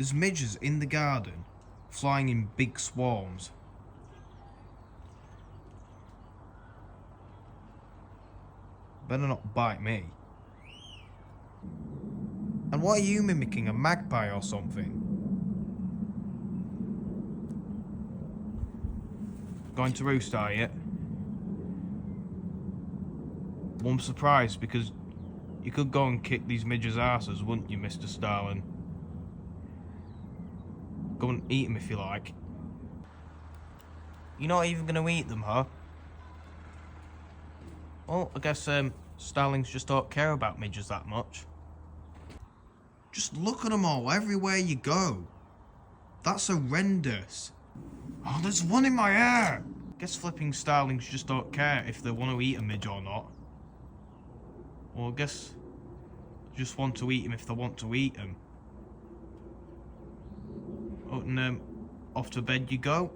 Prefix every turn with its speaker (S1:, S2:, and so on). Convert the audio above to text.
S1: There's midges in the garden, flying in big swarms. Better not bite me. And what are you mimicking, a magpie or something? Going to roost, are you? Well, I'm surprised because you could go and kick these midges' asses, wouldn't you, Mr. Starling? Go and eat them if you like. You're not even going to eat them, huh? Well, I guess Starlings just don't care about midges that much. Just look at them all, everywhere you go. That's horrendous. Oh, there's one in my hair! Guess flipping Starlings just don't care if they want to eat a midge or not. Well, I guess just want to eat them if they want to eat them. Oh, and off to bed you go.